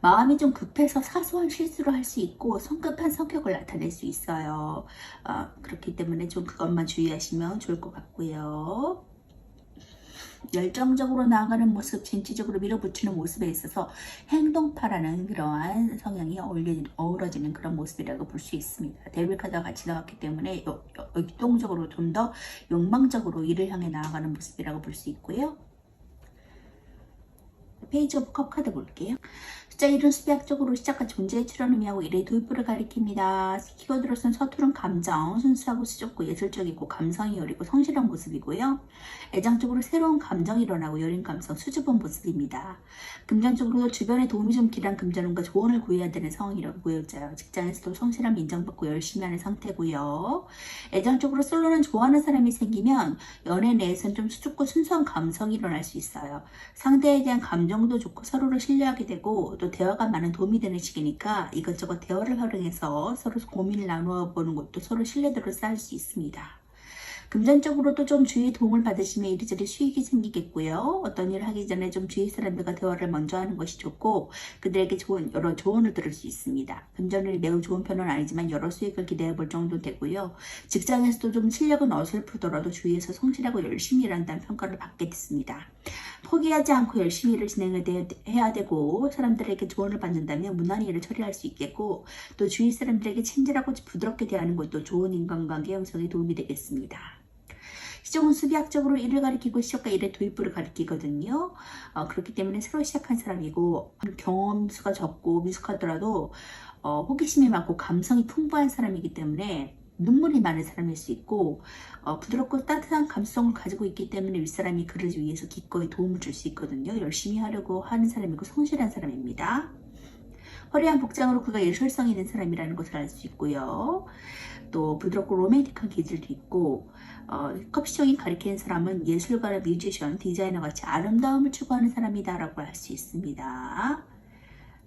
마음이 좀 급해서 사소한 실수를 할 수 있고 성급한 성격을 나타낼 수 있어요. 그렇기 때문에 좀 그것만 주의하시면 좋을 것 같고요. 열정적으로 나아가는 모습, 진취적으로 밀어붙이는 모습에 있어서 행동파라는 그러한 성향이 어우러지는 그런 모습이라고 볼 수 있습니다. 데빌 카드가 같이 나왔기 때문에 역동적으로 좀 더 욕망적으로 일을 향해 나아가는 모습이라고 볼 수 있고요. 페이지 오브 컵 카드 볼게요. 숫자 1은 수비학적으로 시작한 존재의 출현 의미하고 일의 도입부를 가리킵니다. 키워드로서는 서투른 감정, 순수하고 수줍고 예술적이고 감성이 여리고 성실한 모습이고요. 애정적으로 새로운 감정이 일어나고 여린 감성, 수줍은 모습입니다. 금전적으로도 주변에 도움이 좀 필요한 금전운과 조언을 구해야 되는 상황이라고 보여져요. 직장에서도 성실함 인정받고 열심히 하는 상태고요. 애정적으로 솔로는 좋아하는 사람이 생기면 연애 내에서는 좀 수줍고 순수한 감성이 일어날 수 있어요. 상대에 대한 감정도 좋고 서로를 신뢰하게 되고, 또 대화가 많은 도움이 되는 시기니까 이것저것 대화를 활용해서 서로 고민을 나누어 보는 것도 서로 신뢰도를 쌓을 수 있습니다. 금전적으로도 좀 주위의 도움을 받으시면 이리저리 수익이 생기겠고요. 어떤 일을 하기 전에 좀 주위 사람들과 대화를 먼저 하는 것이 좋고, 그들에게 여러 조언을 들을 수 있습니다. 금전이 매우 좋은 편은 아니지만 여러 수익을 기대해 볼 정도 되고요. 직장에서도 좀 실력은 어설프더라도 주위에서 성실하고 열심히 일한다는 평가를 받게 됐습니다. 포기하지 않고 열심히 일을 해야 되고, 사람들에게 조언을 받는다면 무난히 일을 처리할 수 있겠고, 또 주위 사람들에게 친절하고 부드럽게 대하는 것도 좋은 인간관계 형성에 도움이 되겠습니다. 시종은 수비학적으로 일을 가리키고 시작과 일의 도입부를 가리키거든요. 그렇기 때문에 새로 시작한 사람이고 경험수가 적고 미숙하더라도 호기심이 많고 감성이 풍부한 사람이기 때문에 눈물이 많은 사람일 수 있고, 부드럽고 따뜻한 감성을 가지고 있기 때문에 윗사람이 그를 위해서 기꺼이 도움을 줄 수 있거든요. 열심히 하려고 하는 사람이고 성실한 사람입니다. 화려한 복장으로 그가 예술성 있는 사람이라는 것을 알 수 있고요. 또 부드럽고 로맨틱한 기질도 있고, 커피숍이 가리키는 사람은 예술가, 뮤지션, 디자이너 같이 아름다움을 추구하는 사람이다 라고 할 수 있습니다.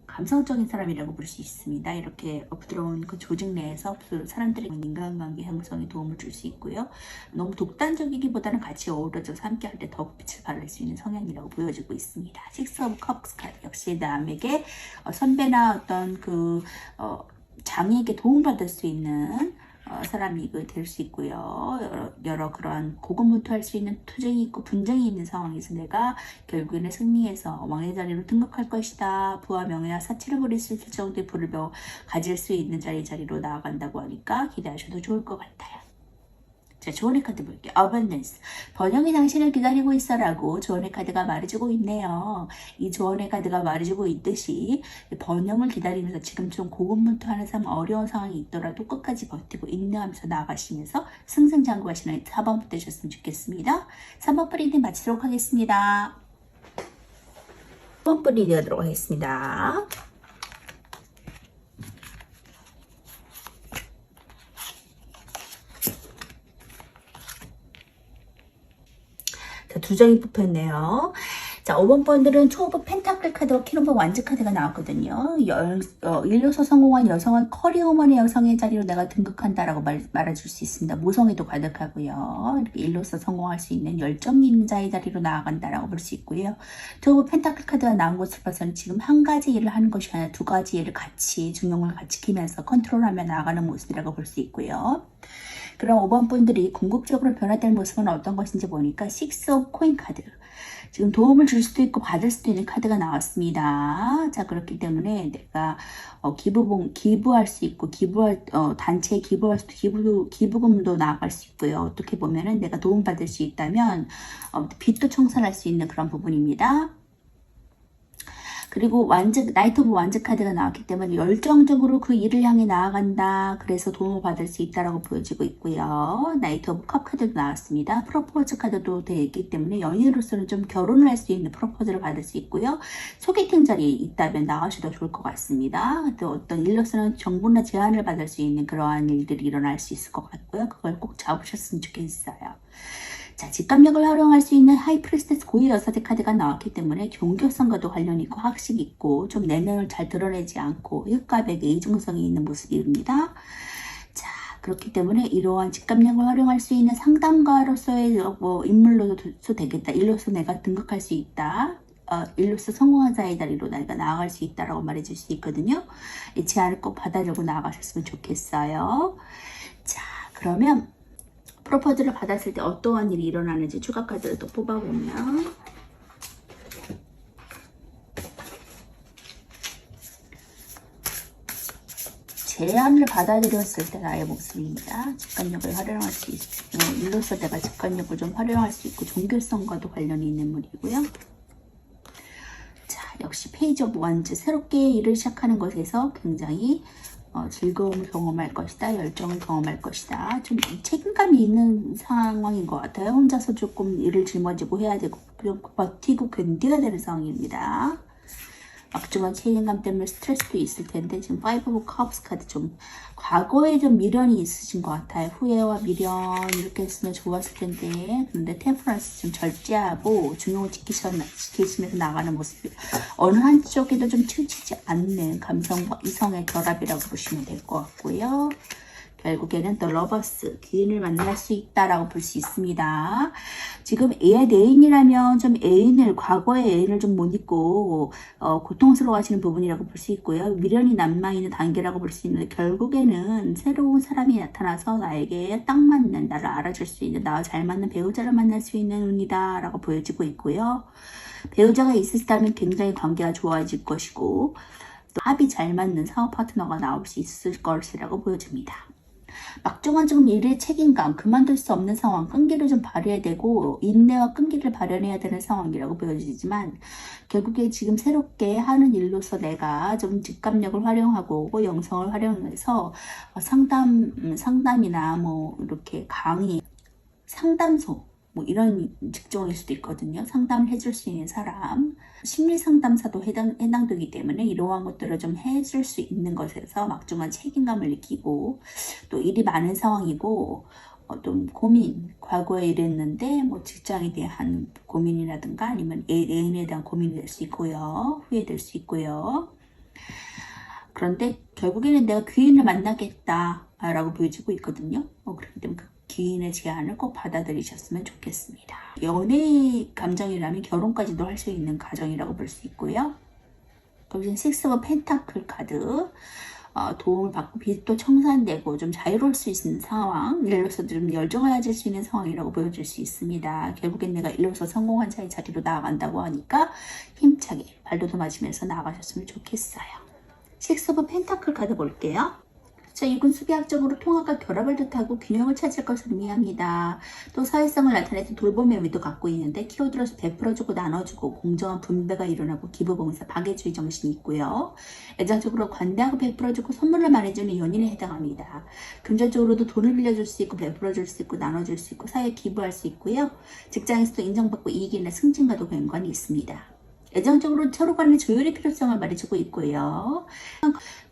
감성적인 사람이라고 볼 수 있습니다. 이렇게 부드러운 그 조직 내에서 사람들의 인간관계 형성에 도움을 줄 수 있고요. 너무 독단적이기보다는 같이 어우러져서 함께 할 때 더 빛을 발할 수 있는 성향이라고 보여지고 있습니다. 식스 오브 컵스 카드 역시 남에게 선배나 어떤 장에게 도움받을 수 있는 사람이 될 수 있고요. 여러 그러한 고군분투할 수 있는 투쟁이 있고 분쟁이 있는 상황에서 내가 결국에는 승리해서 왕의 자리로 등극할 것이다. 부와 명예와 사치를 부릴 수 있을 정도의 부를 가질 수 있는 자리로 나아간다고 하니까 기대하셔도 좋을 것 같아요. 자, 조언의 카드 볼게요. Abundance. 번영이 당신을 기다리고 있어라고 조언의 카드가 말해주고 있네요. 이 조언의 카드가 말해주고 있듯이 번영을 기다리면서 지금 좀 고군분투하는 상황, 어려운 상황이 있더라도 끝까지 버티고 인내하면서 나아가시면서 승승장구하시는 4번부터 되셨으면 좋겠습니다. 3번 프리딩 마치도록 하겠습니다. 4번 프리딩 하도록 하겠습니다. 자, 두 장이 뽑혔네요. 자, 5번 번들은 초보 펜타클 카드와 키로버 완즈 카드가 나왔거든요. 일로서 성공한 여성은 커리어우먼의 여성의 자리로 내가 등극한다라고 말해줄 수 있습니다. 모성애도 가득하고요. 이렇게 일로서 성공할 수 있는 열정이 있는 자의 자리로 나아간다라고 볼 수 있고요. 초보 펜타클 카드가 나온 것을 봐서는 지금 한 가지 일을 하는 것이 아니라 두 가지 일을 같이 중용을 같이 키면서 컨트롤하며 나아가는 모습이라고 볼 수 있고요. 그럼 5번 분들이 궁극적으로 변화될 모습은 어떤 것인지 보니까 6 오브 코인 카드. 지금 도움을 줄 수도 있고 받을 수도 있는 카드가 나왔습니다. 자, 그렇기 때문에 내가 기부할 수 있고 단체에 기부할 수도 기부금도 나아갈 수 있고요. 어떻게 보면은 내가 도움받을 수 있다면 빚도 청산할 수 있는 그런 부분입니다. 그리고 나이트 오브 완즈 카드가 나왔기 때문에 열정적으로 그 일을 향해 나아간다. 그래서 도움을 받을 수 있다라고 보여지고 있고요. 나이트 오브 컵 카드도 나왔습니다. 프로포즈 카드도 되어 있기 때문에 연인으로서는 좀 결혼을 할 수 있는 프로포즈를 받을 수 있고요. 소개팅 자리에 있다면 나가셔도 좋을 것 같습니다. 또 어떤 일로서는 정보나 제안을 받을 수 있는 그러한 일들이 일어날 수 있을 것 같고요. 그걸 꼭 잡으셨으면 좋겠어요. 자, 직감력을 활용할 수 있는 하이프리스테스 고위 여사제 카드가 나왔기 때문에 종교성과도 관련이 있고 학식 있고 좀 내면을 잘 드러내지 않고 흑과백의 이중성이 있는 모습입니다. 자, 그렇기 때문에 이러한 직감력을 활용할 수 있는 상담가로서의 인물로도 되겠다. 일로서 내가 등극할 수 있다. 일로서 성공한 자의 자리로 내가 나아갈 수 있다라고 말해줄 수 있거든요. 이 제안을 꼭 받아들고 나아가셨으면 좋겠어요. 자, 그러면 프로포즈를 받았을 때 어떠한 일이 일어나는지 추가 카드를 또 뽑아보면 제안을 받아들였을 때 나의 모습입니다. 직관력을 활용할 수 있고 일로서 내가 직관력을 좀 활용할 수 있고 종교성과도 관련이 있는 물이고요. 자, 역시 페이지 오브 완즈 새롭게 일을 시작하는 것에서 굉장히 즐거움을 경험할 것이다. 열정을 경험할 것이다. 좀 책임감이 있는 상황인 것 같아요. 혼자서 조금 일을 짊어지고 해야 되고 좀 버티고 견뎌야 되는 상황입니다. 막중한 책임감 때문에 스트레스도 있을 텐데 지금 5 오브 컵스 카드 좀 과거에 좀 미련이 있으신 것 같아요. 후회와 미련 이렇게 했으면 좋았을 텐데 근데 템퍼런스 좀 절제하고 중용을 지키시면서 나가는 모습이 어느 한쪽에도 좀 치우치지 않는 감성과 이성의 결합이라고 보시면 될 것 같고요. 결국에는 더 러버스, 귀인을 만날 수 있다라고 볼 수 있습니다. 지금 애인이라면 좀 과거의 애인을 좀 못 잊고 고통스러워 하시는 부분이라고 볼 수 있고요. 미련이 남아있는 단계라고 볼 수 있는데 결국에는 새로운 사람이 나타나서 나에게 딱 맞는, 나를 알아줄 수 있는, 나와 잘 맞는 배우자를 만날 수 있는 운이다 라고 보여지고 있고요. 배우자가 있으시다면 굉장히 관계가 좋아질 것이고 또 합이 잘 맞는 사업 파트너가 나올 수 있을 것이라고 보여집니다. 막중한 좀 일의 책임감, 그만둘 수 없는 상황, 끈기를 좀 발휘해야 되고 인내와 끈기를 발현해야 되는 상황이라고 보여지지만 결국에 지금 새롭게 하는 일로서 내가 좀 직감력을 활용하고 영성을 활용해서 상담이나 뭐 이렇게 강의, 상담소 뭐 이런 직종일 수도 있거든요. 상담을 해줄 수 있는 사람, 심리상담사도 해당되기 때문에 이러한 것들을 좀 해줄 수 있는 것에서 막중한 책임감을 느끼고 또 일이 많은 상황이고 좀 고민, 과거에 이랬는데 뭐 직장에 대한 고민이라든가 아니면 애인에 대한 고민이 될 수 있고요. 후회될 수 있고요. 그런데 결국에는 내가 귀인을 만나겠다 라고 보여지고 있거든요. 그렇기 때문에 귀인의 제안을 꼭 받아들이셨으면 좋겠습니다. 연애 감정이라면 결혼까지도 할 수 있는 가정이라고 볼 수 있고요. 그리고 6 오브 펜타클 카드 도움을 받고 빚도 청산되고 좀 자유로울 수 있는 상황, 일로서 좀 열정을 가질 수 있는 상황이라고 보여줄 수 있습니다. 결국엔 내가 일로서 성공한 자의 자리로 나아간다고 하니까 힘차게 발도도 맞으면서 나아가셨으면 좋겠어요. 6 오브 펜타클 카드 볼게요. 자, 이군 수비학적으로 통합과 결합을 뜻하고 균형을 찾을 것을 의미합니다. 또 사회성을 나타내서 돌봄의 의미도 갖고 있는데 키워드로서 베풀어주고 나눠주고 공정한 분배가 일어나고 기부봉사, 박애주의 정신이 있고요. 애정적으로 관대하고 베풀어주고 선물을 많이 주는 연인에 해당합니다. 금전적으로도 돈을 빌려줄 수 있고 베풀어줄 수 있고 나눠줄 수 있고 사회에 기부할 수 있고요. 직장에서도 인정받고 이익이나 승진과도 연관이 있습니다. 애정적으로 서로 간의 조율의 필요성을 말해주고 있고요.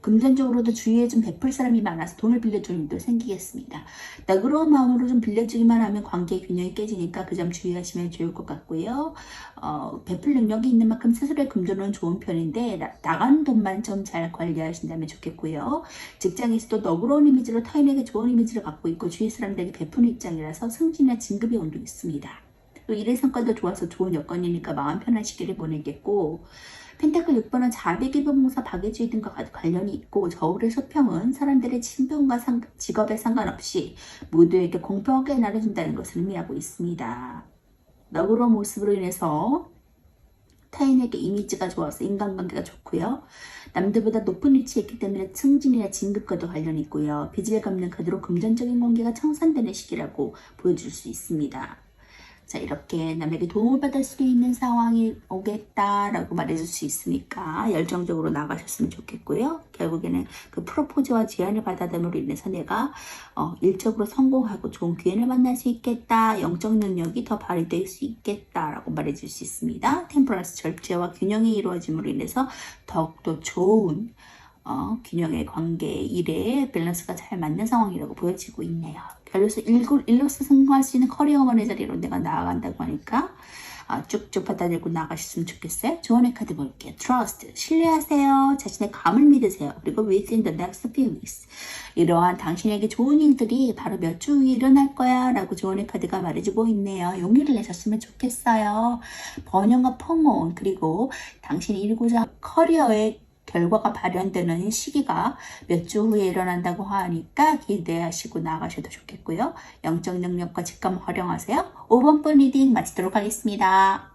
금전적으로도 주위에 좀 베풀 사람이 많아서 돈을 빌려주는 일도 생기겠습니다. 너그러운 마음으로 좀 빌려주기만 하면 관계의 균형이 깨지니까 그 점 주의하시면 좋을 것 같고요. 베풀 능력이 있는 만큼 스스로의 금전은 좋은 편인데 나가는 돈만 좀 잘 관리하신다면 좋겠고요. 직장에서도 너그러운 이미지로 타인에게 좋은 이미지를 갖고 있고 주위 사람들에게 베푸는 입장이라서 승진이나 진급의 운도 있습니다. 또 일의 성과도 좋아서 좋은 여건이니까 마음 편한 시기를 보내겠고 펜타클 6번은 자비기부봉사 박애주의 등과 관련이 있고 저울의 수평은 사람들의 친분과 직업에 상관없이 모두에게 공평하게 나눠준다는 것을 의미하고 있습니다. 너그러운 모습으로 인해서 타인에게 이미지가 좋아서 인간관계가 좋고요. 남들보다 높은 위치에 있기 때문에 승진이나 진급과도 관련이 있고요. 빚을 갚는 카드로 금전적인 관계가 청산되는 시기라고 보여줄 수 있습니다. 자, 이렇게 남에게 도움을 받을 수 있는 상황이 오겠다라고 말해줄 수 있으니까 열정적으로 나가셨으면 좋겠고요. 결국에는 그 프로포즈와 제안을 받아들임으로 인해서 내가 일적으로 성공하고 좋은 기회를 만날 수 있겠다. 영적 능력이 더 발휘될 수 있겠다라고 말해줄 수 있습니다. 템퍼런스 절제와 균형이 이루어짐으로 인해서 더욱더 좋은 균형의 관계, 일에 밸런스가 잘 맞는 상황이라고 보여지고 있네요. 결론서 일로서 성공할 수 있는 커리어원의 자리로 내가 나아간다고 하니까 쭉쭉 받아들고 나가셨으면 좋겠어요. 조언의 카드 볼게요. Trust, 신뢰하세요. 자신의 감을 믿으세요. 그리고 within the next few weeks. 이러한 당신에게 좋은 일들이 바로 몇 주 후에 일어날 거야 라고 조언의 카드가 말해주고 있네요. 용기를 내셨으면 좋겠어요. 번영과 포몬 그리고 당신이 이루고자 커리어의 결과가 발현되는 시기가 몇 주 후에 일어난다고 하니까 기대하시고 나가셔도 좋겠고요. 영적 능력과 직감 활용하세요. 5번 분 리딩 마치도록 하겠습니다.